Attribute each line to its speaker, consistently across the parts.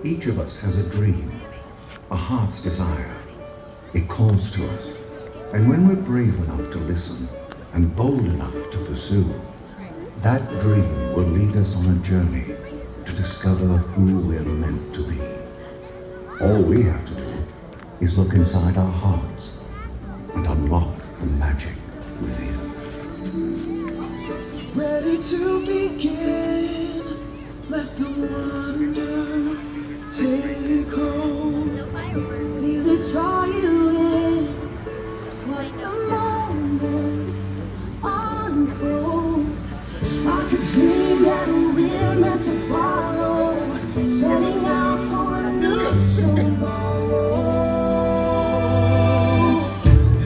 Speaker 1: Each of us has a dream, a heart's desire. It calls to us. And when we're brave enough to listen and bold enough to pursue, that dream will lead us on a journey to discover who we're meant to be. All we have to do is look inside our hearts and unlock the magic within.
Speaker 2: Ready to begin, let the wonder take hold. Feel it draw you in, watch the moment unfold. Spark a dream that we're meant to follow, setting out for a new tomorrow.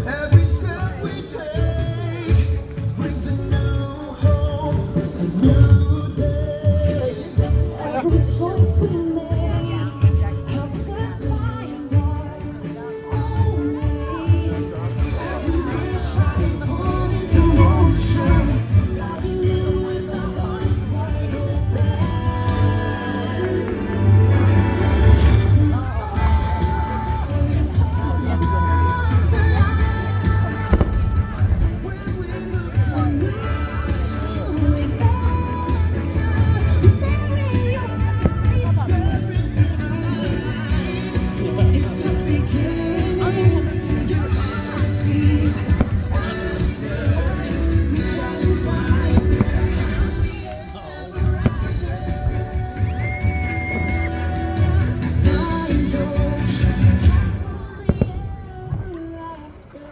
Speaker 2: Every step we take brings a new hope, a new day. Every choice we make helps us find our own way. Every wish that we put into motion, diving in with our hearts wide open. The spark comes alive when we move a new dimension. Bury your life. It's just beginning. Your heartbeat, we try to find find joy happily ever after.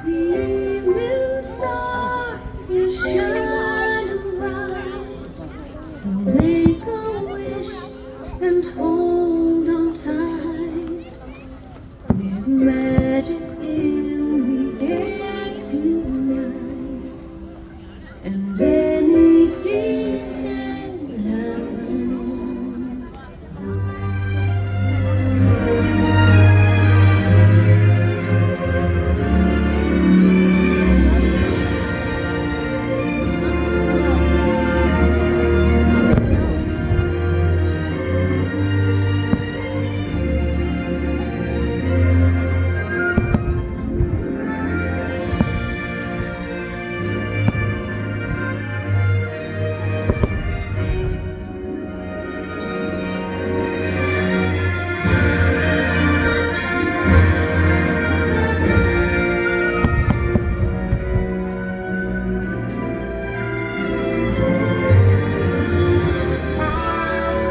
Speaker 2: The evening star is shining bright, so make a wish and hold on tight. There's magic in the air tonight, and anything can happen.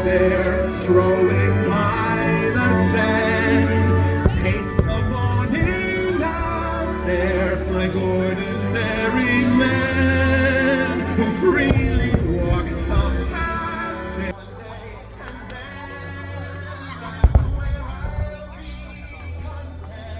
Speaker 3: They're strolling by the sand.